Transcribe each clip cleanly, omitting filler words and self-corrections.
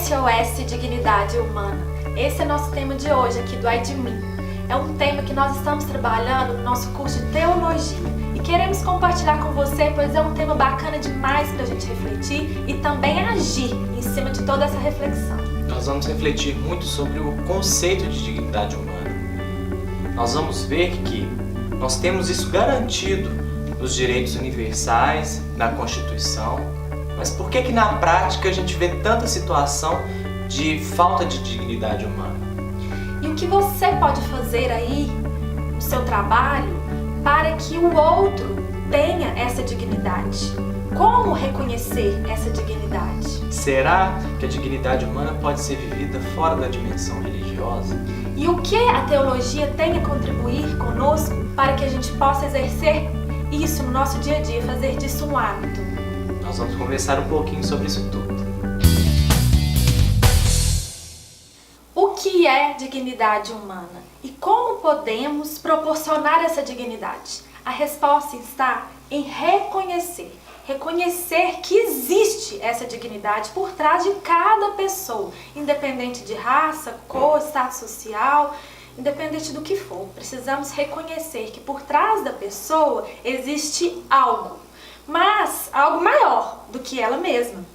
SOS Dignidade Humana. Esse é nosso tema de hoje aqui do Ai de Mim. É um tema que nós estamos trabalhando no nosso curso de Teologia e queremos compartilhar com você, pois é um tema bacana demais para a gente refletir e também agir em cima de toda essa reflexão. Nós vamos refletir muito sobre o conceito de dignidade humana. Nós vamos ver que nós temos isso garantido nos direitos universais, na Constituição. Mas por que na prática a gente vê tanta situação de falta de dignidade humana? E o que você pode fazer aí no seu trabalho para que o outro tenha essa dignidade? Como reconhecer essa dignidade? Será que a dignidade humana pode ser vivida fora da dimensão religiosa? E o que a teologia tem a contribuir conosco para que a gente possa exercer isso no nosso dia a dia, fazer disso um hábito? Nós vamos conversar um pouquinho sobre isso tudo. O que é dignidade humana? E como podemos proporcionar essa dignidade? A resposta está em reconhecer. Reconhecer que existe essa dignidade por trás de cada pessoa, independente de raça, cor, status social, independente do que for. Precisamos reconhecer que por trás da pessoa existe algo, mas algo maior do que ela mesma.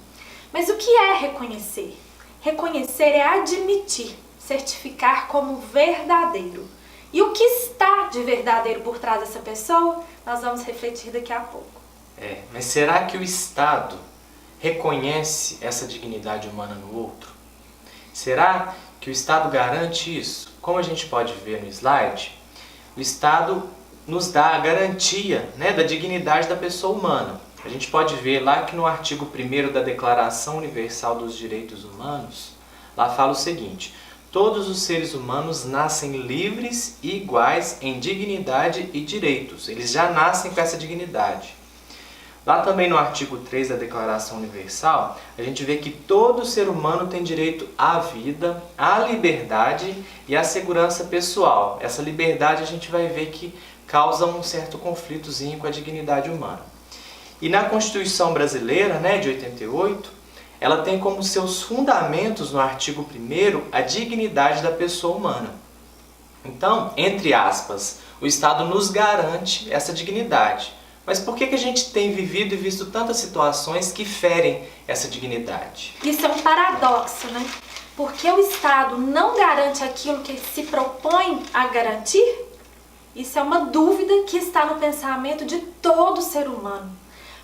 Mas o que é reconhecer? Reconhecer é admitir, certificar como verdadeiro. E o que está de verdadeiro por trás dessa pessoa? Nós vamos refletir daqui a pouco. Mas será que o Estado reconhece essa dignidade humana no outro? Será que o Estado garante isso? Como a gente pode ver no slide, o Estado nos dá a garantia, da dignidade da pessoa humana. A gente pode ver lá que no artigo 1º da Declaração Universal dos Direitos Humanos, lá fala o seguinte: todos os seres humanos nascem livres e iguais em dignidade e direitos. Eles já nascem com essa dignidade. Lá também no artigo 3 da Declaração Universal, a gente vê que todo ser humano tem direito à vida, à liberdade e à segurança pessoal. Essa liberdade a gente vai ver que causa um certo conflitozinho com a dignidade humana. E na Constituição Brasileira, de 88, ela tem como seus fundamentos no artigo 1º a dignidade da pessoa humana. Então, entre aspas, o Estado nos garante essa dignidade. Mas por que a gente tem vivido e visto tantas situações que ferem essa dignidade? Isso é um paradoxo, Porque o Estado não garante aquilo que se propõe a garantir? Isso é uma dúvida que está no pensamento de todo ser humano.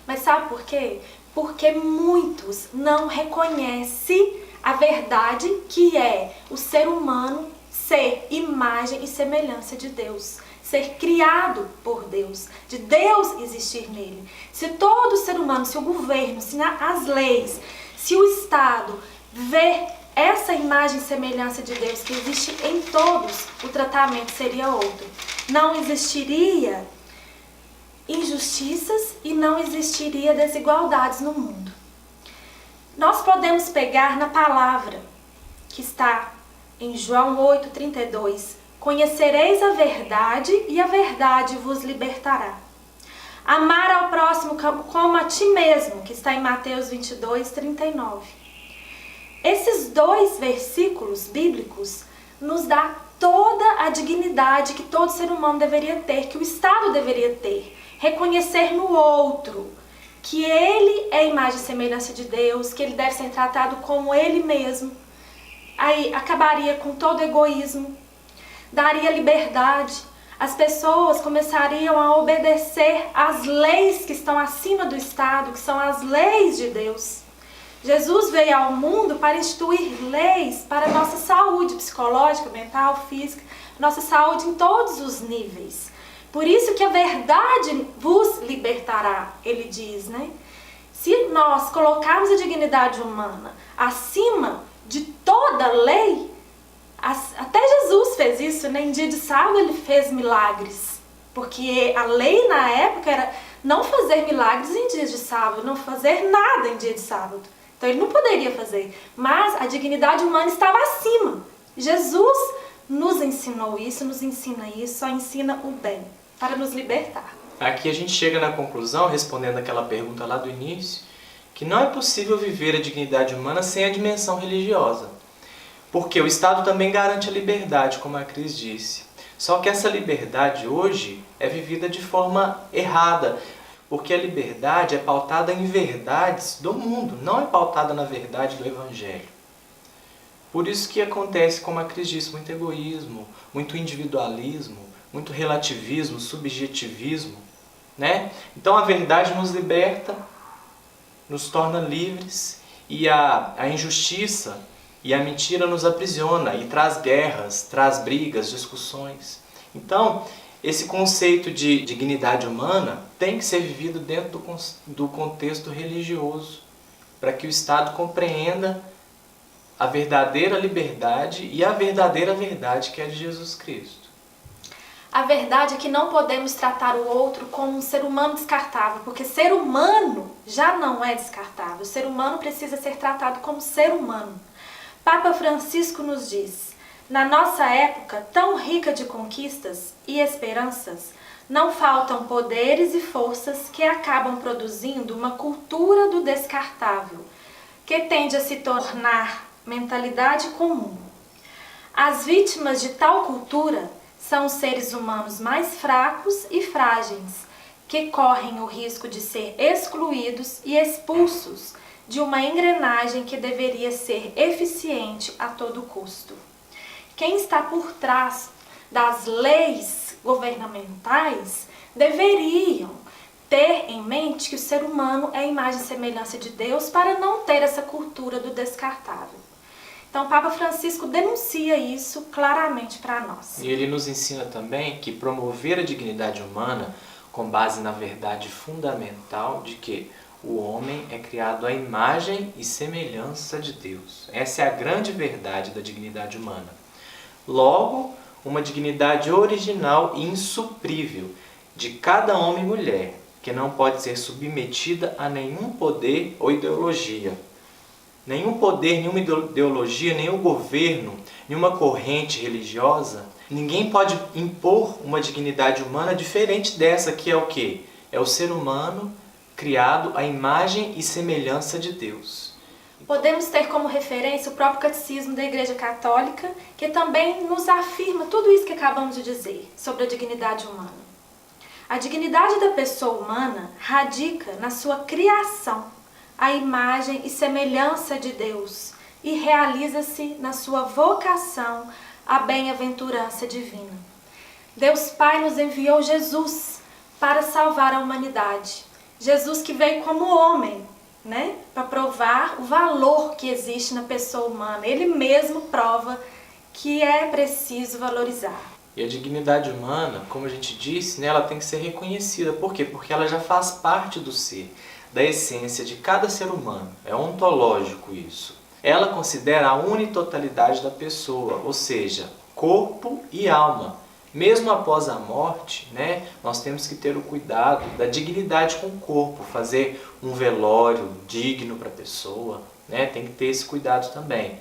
Mas sabe por quê? Porque muitos não reconhecem a verdade que é o ser humano ser imagem e semelhança de Deus. Ser criado por Deus, de Deus existir nele. Se todo ser humano, se o governo, se as leis, se o Estado vê essa imagem e semelhança de Deus que existe em todos, o tratamento seria outro. Não existiria injustiças e não existiria desigualdades no mundo. Nós podemos pegar na palavra que está em João 8,32. Conhecereis a verdade e a verdade vos libertará. Amar ao próximo como a ti mesmo, que está em Mateus 22,39. Esses dois versículos bíblicos nos dá toda a dignidade que todo ser humano deveria ter, que o Estado deveria ter. Reconhecer no outro que ele é a imagem e semelhança de Deus, que ele deve ser tratado como ele mesmo. Aí acabaria com todo egoísmo, daria liberdade. As pessoas começariam a obedecer às leis que estão acima do Estado, que são as leis de Deus. Jesus veio ao mundo para instituir leis para a nossa saúde psicológica, mental, física, nossa saúde em todos os níveis. Por isso que a verdade vos libertará, ele diz, Se nós colocarmos a dignidade humana acima de toda lei, até Jesus fez isso, Em dia de sábado ele fez milagres. Porque a lei na época era não fazer milagres em dias de sábado, não fazer nada em dia de sábado. Então ele não poderia fazer. Mas a dignidade humana estava acima. Jesus nos ensinou isso, nos ensina isso, só ensina o bem, para nos libertar. Aqui a gente chega na conclusão, respondendo aquela pergunta lá do início, que não é possível viver a dignidade humana sem a dimensão religiosa. Porque o Estado também garante a liberdade, como a Cris disse. Só que essa liberdade hoje é vivida de forma errada, porque a liberdade é pautada em verdades do mundo, não é pautada na verdade do Evangelho. Por isso que acontece, como a Cris disse, muito egoísmo, muito individualismo, muito relativismo, subjetivismo, né? Então a verdade nos liberta, nos torna livres, e a injustiça e a mentira nos aprisiona e traz guerras, traz brigas, discussões. Então, esse conceito de dignidade humana tem que ser vivido dentro do contexto religioso, para que o Estado compreenda a verdadeira liberdade e a verdadeira verdade que é de Jesus Cristo. A verdade é que não podemos tratar o outro como um ser humano descartável, porque ser humano já não é descartável. O ser humano precisa ser tratado como ser humano. Papa Francisco nos diz: na nossa época tão rica de conquistas e esperanças, não faltam poderes e forças que acabam produzindo uma cultura do descartável, que tende a se tornar mentalidade comum. As vítimas de tal cultura são os seres humanos mais fracos e frágeis, que correm o risco de ser excluídos e expulsos de uma engrenagem que deveria ser eficiente a todo custo. Quem está por trás das leis governamentais deveriam ter em mente que o ser humano é a imagem e semelhança de Deus para não ter essa cultura do descartável. Então, o Papa Francisco denuncia isso claramente para nós. E ele nos ensina também que promover a dignidade humana com base na verdade fundamental de que o homem é criado à imagem e semelhança de Deus. Essa é a grande verdade da dignidade humana. Logo, uma dignidade original e insuprível de cada homem e mulher, que não pode ser submetida a nenhum poder ou ideologia. Nenhum poder, nenhuma ideologia, nenhum governo, nenhuma corrente religiosa, ninguém pode impor uma dignidade humana diferente dessa, que é o quê? É o ser humano criado à imagem e semelhança de Deus. Podemos ter como referência o próprio Catecismo da Igreja Católica, que também nos afirma tudo isso que acabamos de dizer sobre a dignidade humana. A dignidade da pessoa humana radica na sua criação, à imagem e semelhança de Deus, e realiza-se na sua vocação à bem-aventurança divina. Deus Pai nos enviou Jesus para salvar a humanidade. Jesus que veio como homem, né? Para provar o valor que existe na pessoa humana. Ele mesmo prova que é preciso valorizar. E a dignidade humana, como a gente disse, né, ela tem que ser reconhecida. Por quê? Porque ela já faz parte do ser, da essência de cada ser humano. É ontológico isso. Ela considera a unitotalidade da pessoa, ou seja, corpo e alma. Mesmo após a morte, né, nós temos que ter o cuidado da dignidade com o corpo, fazer um velório digno para a pessoa, né, tem que ter esse cuidado também.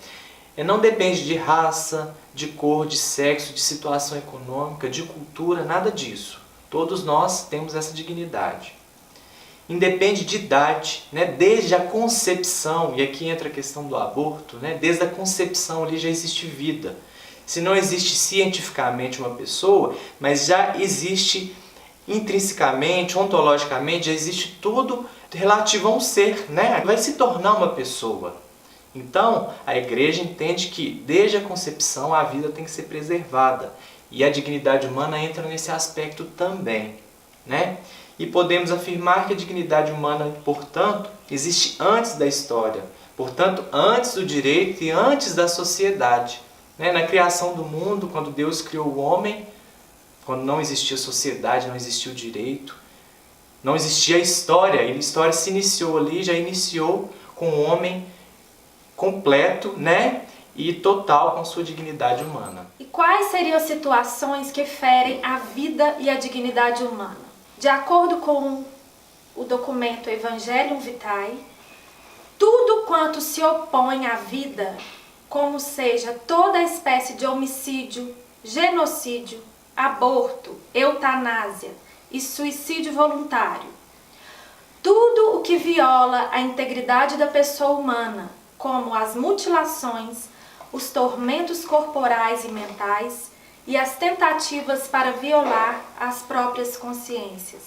Não depende de raça, de cor, de sexo, de situação econômica, de cultura, nada disso. Todos nós temos essa dignidade. Independe de idade, né, desde a concepção, e aqui entra a questão do aborto, né, desde a concepção ali já existe vida. Se não existe cientificamente uma pessoa, mas já existe intrinsecamente, ontologicamente, já existe tudo relativo a um ser, né? Vai se tornar uma pessoa. Então, a igreja entende que desde a concepção a vida tem que ser preservada. E a dignidade humana entra nesse aspecto também, né? E podemos afirmar que a dignidade humana, portanto, existe antes da história. Portanto, antes do direito e antes da sociedade. Na criação do mundo, quando Deus criou o homem, quando não existia sociedade, não existia o direito, não existia a história, e a história se iniciou ali, já iniciou com o homem completo, né? E total com sua dignidade humana. E quais seriam as situações que ferem a vida e a dignidade humana? De acordo com o documento Evangelium Vitae, tudo quanto se opõe à vida, como seja toda espécie de homicídio, genocídio, aborto, eutanásia e suicídio voluntário, Tudo o que viola a integridade da pessoa humana, como as mutilações, os tormentos corporais e mentais e as tentativas para violar as próprias consciências.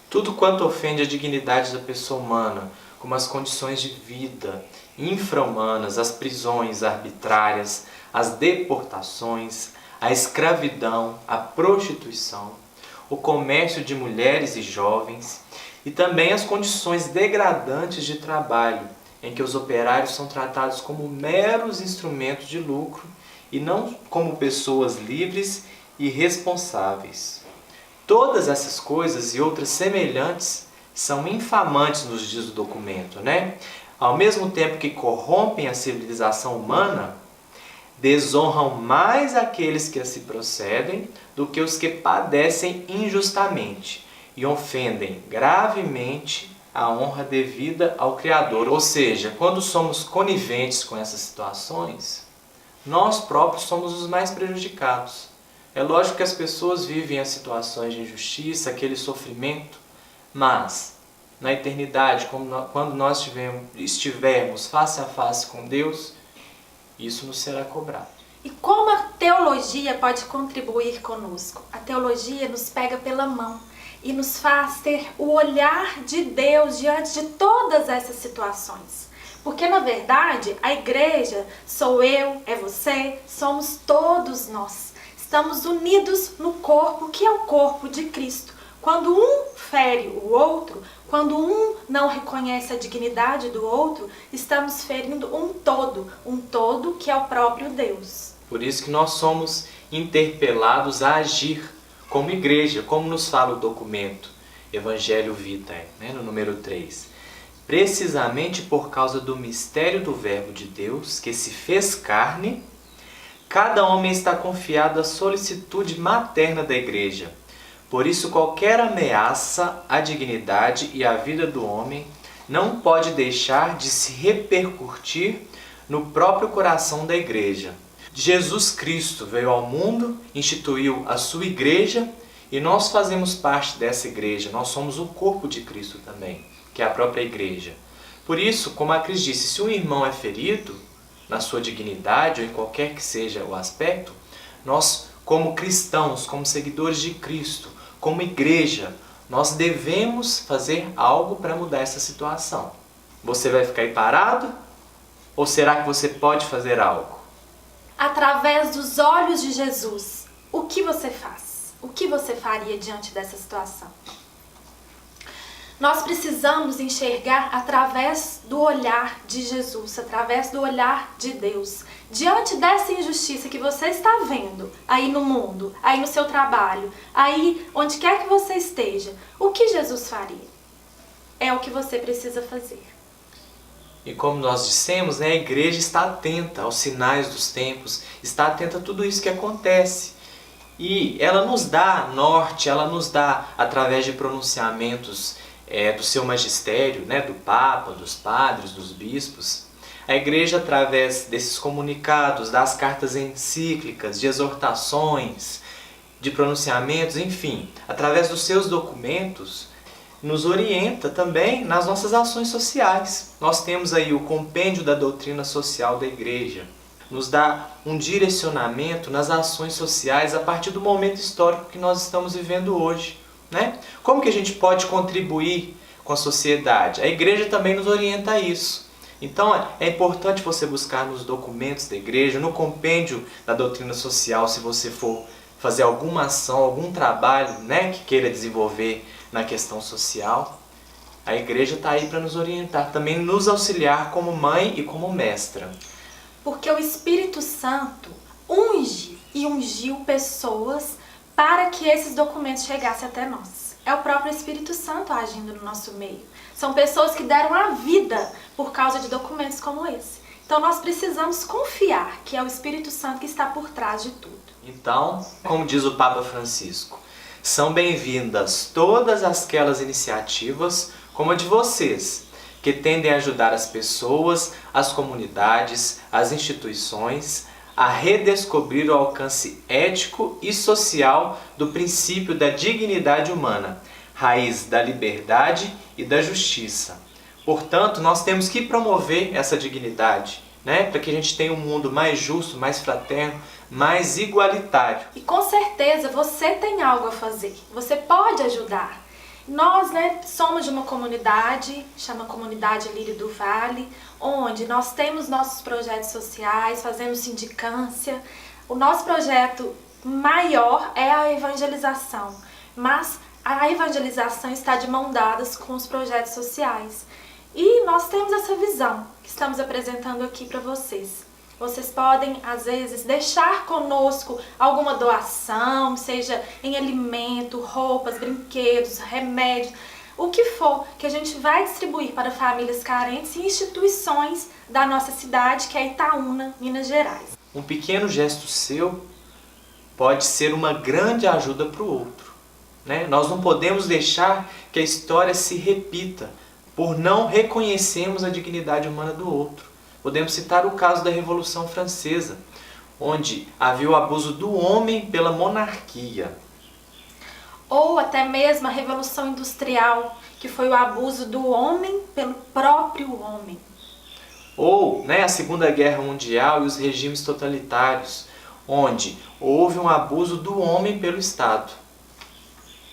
Tudo quanto ofende a dignidade da pessoa humana, como as condições de vida infra-humanas, as prisões arbitrárias, as deportações, a escravidão, a prostituição, o comércio de mulheres e jovens e também as condições degradantes de trabalho, em que os operários são tratados como meros instrumentos de lucro e não como pessoas livres e responsáveis. Todas essas coisas e outras semelhantes são infamantes, nos diz o documento, né? Ao mesmo tempo que corrompem a civilização humana, desonram mais aqueles que se procedem do que os que padecem injustamente e ofendem gravemente a honra devida ao Criador. Ou seja, quando somos coniventes com essas situações, nós próprios somos os mais prejudicados. É lógico que as pessoas vivem as situações de injustiça, aquele sofrimento, mas na eternidade, quando nós estivermos face a face com Deus, isso nos será cobrado. E como a teologia pode contribuir conosco? A teologia nos pega pela mão e nos faz ter o olhar de Deus diante de todas essas situações. Porque, na verdade, a igreja sou eu, é você, somos todos nós. Estamos unidos no corpo, que é o corpo de Cristo. Quando um fere o outro, quando um não reconhece a dignidade do outro, estamos ferindo um todo que é o próprio Deus. Por isso que nós somos interpelados a agir como igreja, como nos fala o documento Evangelho Vitae, no número 3. Precisamente por causa do mistério do Verbo de Deus, que se fez carne, cada homem está confiado à solicitude materna da igreja. Por isso, qualquer ameaça à dignidade e à vida do homem não pode deixar de se repercutir no próprio coração da igreja. Jesus Cristo veio ao mundo, instituiu a sua igreja e nós fazemos parte dessa igreja. Nós somos o corpo de Cristo também, que é a própria igreja. Por isso, como a Cris disse, se um irmão é ferido na sua dignidade ou em qualquer que seja o aspecto, nós, como cristãos, como seguidores de Cristo, como igreja, nós devemos fazer algo para mudar essa situação. Você vai ficar aí parado? Ou será que você pode fazer algo? Através dos olhos de Jesus, o que você faz? O que você faria diante dessa situação? Nós precisamos enxergar através do olhar de Jesus, através do olhar de Deus. Diante dessa injustiça que você está vendo aí no mundo, aí no seu trabalho, aí onde quer que você esteja, o que Jesus faria? É o que você precisa fazer. E como nós dissemos, a igreja está atenta aos sinais dos tempos, está atenta a tudo isso que acontece. E ela nos dá norte, ela nos dá, através de pronunciamentos do seu magistério, do Papa, dos padres, dos bispos, a igreja, através desses comunicados, das cartas encíclicas, de exortações, de pronunciamentos, enfim, através dos seus documentos, nos orienta também nas nossas ações sociais. Nós temos aí o compêndio da doutrina social da igreja, nos dá um direcionamento nas ações sociais a partir do momento histórico que nós estamos vivendo hoje. Como que a gente pode contribuir com a sociedade? A igreja também nos orienta a isso. Então é importante você buscar nos documentos da igreja, no compêndio da doutrina social, se você for fazer alguma ação, algum trabalho que queira desenvolver na questão social. A igreja está aí para nos orientar, também nos auxiliar como mãe e como mestra. Porque o Espírito Santo unge e ungiu pessoas para que esses documentos chegassem até nós. É o próprio Espírito Santo agindo no nosso meio. São pessoas que deram a vida por causa de documentos como esse. Então nós precisamos confiar que é o Espírito Santo que está por trás de tudo. Então, como diz o Papa Francisco, são bem-vindas todas aquelas iniciativas, como a de vocês, que tendem a ajudar as pessoas, as comunidades, as instituições a redescobrir o alcance ético e social do princípio da dignidade humana, raiz da liberdade e da justiça. Portanto, nós temos que promover essa dignidade, né? Para que a gente tenha um mundo mais justo, mais fraterno, mais igualitário. E com certeza você tem algo a fazer, você pode ajudar. Nós, somos de uma comunidade, chama Comunidade Lírio do Vale, onde nós temos nossos projetos sociais, fazemos sindicância. O nosso projeto maior é a evangelização, mas a evangelização está de mão dadas com os projetos sociais. E nós temos essa visão que estamos apresentando aqui para vocês. Vocês podem, às vezes, deixar conosco alguma doação, seja em alimento, roupas, brinquedos, remédios, o que for que a gente vai distribuir para famílias carentes e instituições da nossa cidade, que é Itaúna, Minas Gerais. Um pequeno gesto seu pode ser uma grande ajuda para o outro, né? Nós não podemos deixar que a história se repita por não reconhecermos a dignidade humana do outro. Podemos citar o caso da Revolução Francesa, onde havia o abuso do homem pela monarquia. Ou até mesmo a Revolução Industrial, que foi o abuso do homem pelo próprio homem. Ou a Segunda Guerra Mundial e os regimes totalitários, onde houve um abuso do homem pelo Estado.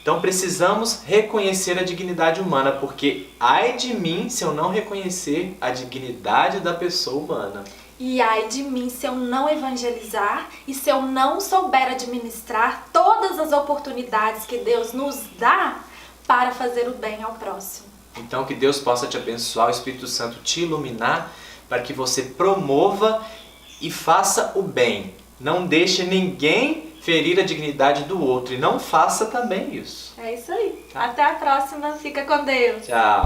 Então precisamos reconhecer a dignidade humana, porque ai de mim se eu não reconhecer a dignidade da pessoa humana. E ai de mim se eu não evangelizar e se eu não souber administrar todas as oportunidades que Deus nos dá para fazer o bem ao próximo. Então que Deus possa te abençoar, o Espírito Santo te iluminar, para que você promova e faça o bem. Não deixe ninguém ferir a dignidade do outro e não faça também isso. É isso aí. Até a próxima. Fica com Deus. Tchau.